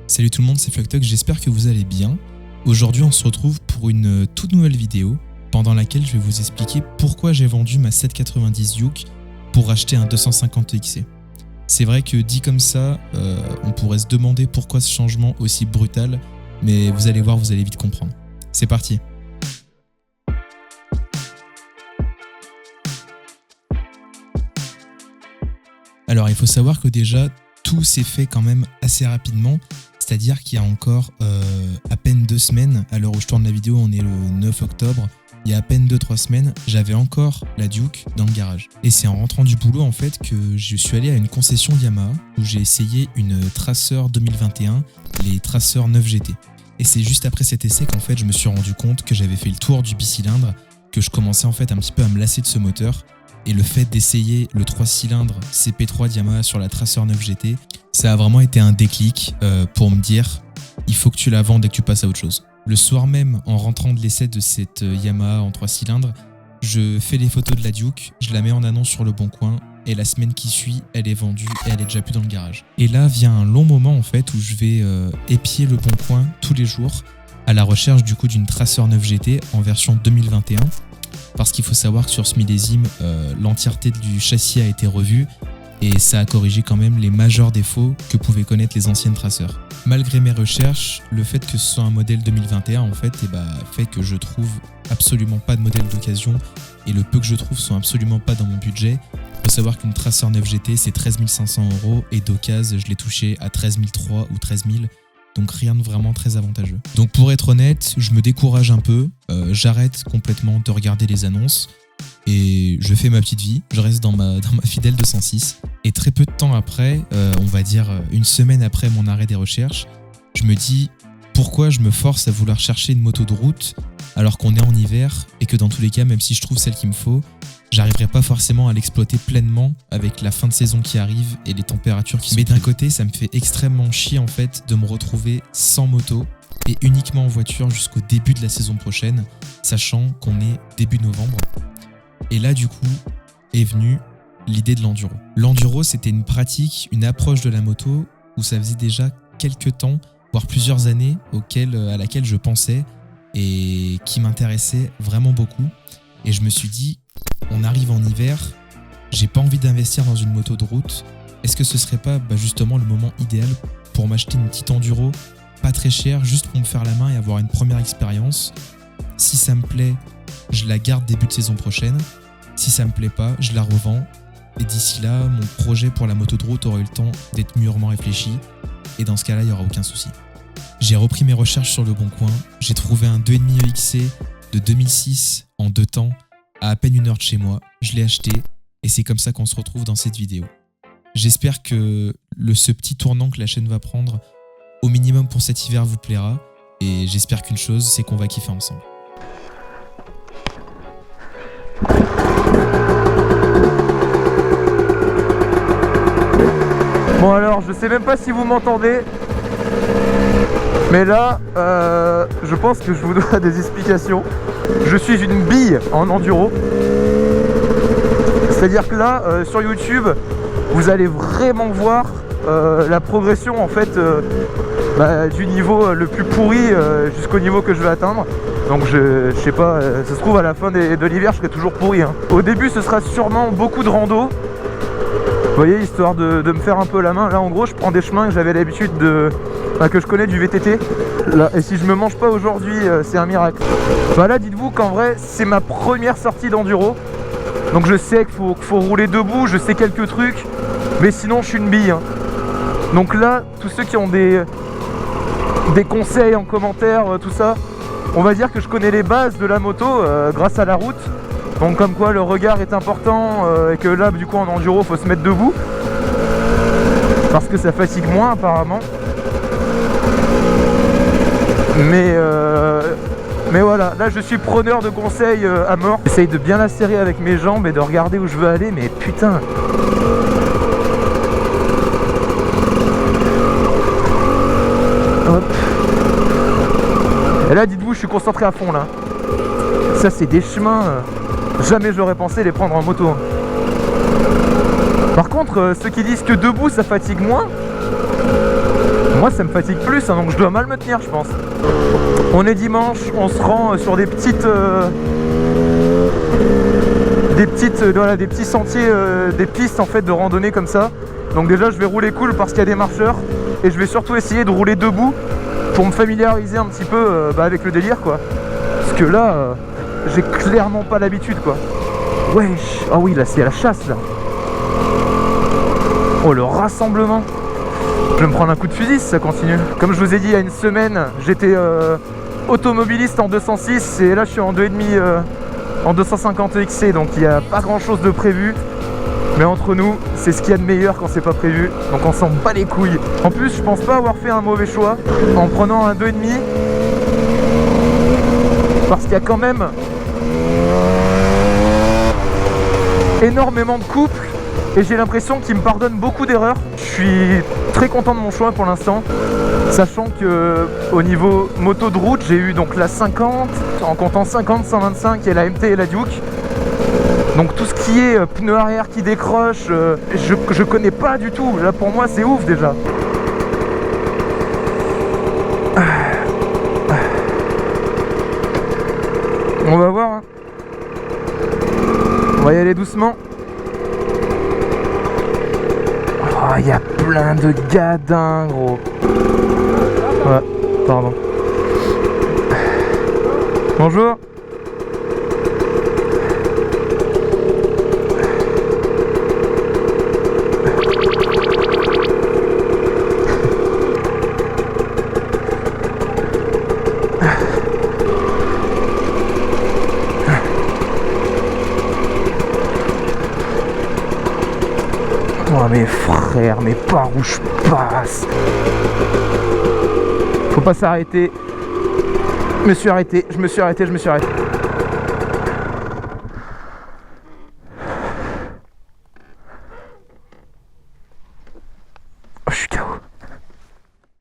Salut tout le monde, c'est Flocktok, j'espère que vous allez bien. Aujourd'hui on se retrouve pour une toute nouvelle vidéo pendant laquelle je vais vous expliquer pourquoi j'ai vendu ma 790 Juke pour acheter un 250 EXC. C'est vrai que dit comme ça, on pourrait se demander pourquoi ce changement aussi brutal, mais vous allez voir, vous allez vite comprendre. C'est parti. Alors il faut savoir que déjà tout s'est fait quand même assez rapidement, c'est-à-dire qu'il y a encore à peine 2 semaines, à l'heure où je tourne la vidéo, on est le 9 octobre, il y a à peine 2-3 semaines, j'avais encore la Juke dans le garage. Et c'est en rentrant du boulot en fait que je suis allé à une concession Yamaha où j'ai essayé une Tracer 2021, les Tracer 9 GT. Et c'est juste après cet essai qu'en fait je me suis rendu compte que j'avais fait le tour du bicylindre, que je commençais en fait un petit peu à me lasser de ce moteur. Et le fait d'essayer le 3 cylindres CP3 Yamaha sur la Tracer 9 GT, ça a vraiment été un déclic pour me dire il faut que tu la vendes et que tu passes à autre chose. Le soir même, en rentrant de l'essai de cette Yamaha en 3 cylindres, je fais les photos de la Juke, je la mets en annonce sur le bon coin et la semaine qui suit, elle est vendue et elle est déjà plus dans le garage. Et là vient un long moment en fait où je vais épier le bon coin tous les jours à la recherche du coup d'une Tracer 9 GT en version 2021. Parce qu'il faut savoir que sur ce millésime, l'entièreté du châssis a été revue et ça a corrigé quand même les majeurs défauts que pouvaient connaître les anciennes Tracers. Malgré mes recherches, le fait que ce soit un modèle 2021 en fait, fait que je trouve absolument pas de modèle d'occasion et le peu que je trouve sont absolument pas dans mon budget. Il faut savoir qu'une Tracer 9 GT c'est 13 500 € et d'occasion je l'ai touché à 13 300 ou 13 000. Donc rien de vraiment très avantageux. Donc pour être honnête, je me décourage un peu, j'arrête complètement de regarder les annonces et je fais ma petite vie, je reste dans ma fidèle 206. Et très peu de temps après, on va dire une semaine après mon arrêt des recherches, je me dis pourquoi je me force à vouloir chercher une moto de route alors qu'on est en hiver et que dans tous les cas, même si je trouve celle qu'il me faut, j'arriverai pas forcément à l'exploiter pleinement avec la fin de saison qui arrive et les températures qui sont. Mais d'un côté, ça me fait extrêmement chier en fait de me retrouver sans moto et uniquement en voiture jusqu'au début de la saison prochaine, sachant qu'on est début novembre. Et là du coup est venue l'idée de l'enduro. L'enduro c'était une pratique, une approche de la moto où ça faisait déjà quelques temps, voire plusieurs années à laquelle je pensais et qui m'intéressait vraiment beaucoup. Et je me suis dit, on arrive en hiver, j'ai pas envie d'investir dans une moto de route. Est-ce que ce serait pas justement le moment idéal pour m'acheter une petite enduro, pas très chère, juste pour me faire la main et avoir une première expérience. Si ça me plaît, je la garde début de saison prochaine. Si ça me plaît pas, je la revends. Et d'ici là, mon projet pour la moto de route aura eu le temps d'être mûrement réfléchi. Et dans ce cas-là, il n'y aura aucun souci. J'ai repris mes recherches sur le bon coin. J'ai trouvé un 2.5 EXC de 2006 en 2 temps. À peine 1 heure de chez moi, je l'ai acheté et c'est comme ça qu'on se retrouve dans cette vidéo. J'espère que ce petit tournant que la chaîne va prendre, au minimum pour cet hiver, vous plaira et j'espère qu'une chose, c'est qu'on va kiffer ensemble. Bon alors, je sais même pas si vous m'entendez, mais là, je pense que je vous dois des explications. Je suis une bille en enduro. C'est-à-dire que là, sur YouTube, vous allez vraiment voir la progression en fait du niveau le plus pourri jusqu'au niveau que je vais atteindre. Donc je sais pas, ça se trouve à la fin de l'hiver, je serai toujours pourri. Hein. Au début, ce sera sûrement beaucoup de rando. Vous voyez, histoire de me faire un peu la main. Là, en gros, je prends des chemins que j'avais l'habitude que je connais du VTT. Là, et si je me mange pas aujourd'hui, c'est un miracle. Bah là, dites-vous qu'en vrai, c'est ma première sortie d'enduro. Donc je sais qu'il faut rouler debout, je sais quelques trucs, mais sinon je suis une bille. Hein. Donc là, tous ceux qui ont des conseils en commentaire, tout ça, on va dire que je connais les bases de la moto grâce à la route. Donc comme quoi le regard est important et que là, du coup, en enduro, faut se mettre debout. Parce que ça fatigue moins apparemment. Mais voilà, là je suis preneur de conseils à mort. J'essaye de bien la serrer avec mes jambes et de regarder où je veux aller, mais putain. Hop. Et là dites-vous, je suis concentré à fond là. Ça c'est des chemins, jamais j'aurais pensé les prendre en moto. Par contre, ceux qui disent que debout ça fatigue moins, Moi ça me fatigue plus, hein, donc je dois mal me tenir je pense. On est dimanche, on se rend sur des petits sentiers, des pistes en fait de randonnée comme ça. Donc déjà je vais rouler cool parce qu'il y a des marcheurs et je vais surtout essayer de rouler debout pour me familiariser un petit peu avec le délire quoi. Parce que là j'ai clairement pas l'habitude quoi. Wesh, ah oui là c'est la chasse là. Oh le rassemblement. Je vais me prendre un coup de fusil si ça continue. Comme je vous ai dit il y a une semaine, j'étais automobiliste en 206 et là je suis en 2,5 en 250 XC, donc il n'y a pas grand chose de prévu. Mais entre nous, c'est ce qu'il y a de meilleur quand c'est pas prévu. Donc on s'en bat les couilles. En plus, je pense pas avoir fait un mauvais choix en prenant un 2,5. Parce qu'il y a quand même énormément de couples. Et j'ai l'impression qu'il me pardonne beaucoup d'erreurs. Je suis très content de mon choix pour l'instant. Sachant que au niveau moto de route, j'ai eu donc la 50, en comptant 50, 125 et la MT et la Duke. Donc tout ce qui est pneu arrière qui décroche, je connais pas du tout. Là pour moi c'est ouf déjà. On va voir. Hein. On va y aller doucement. Oh, il y a plein de gadins gros. Ouais, pardon. Bonjour. Oh mes frères, mais par où je passe? Faut pas s'arrêter. Je me suis arrêté.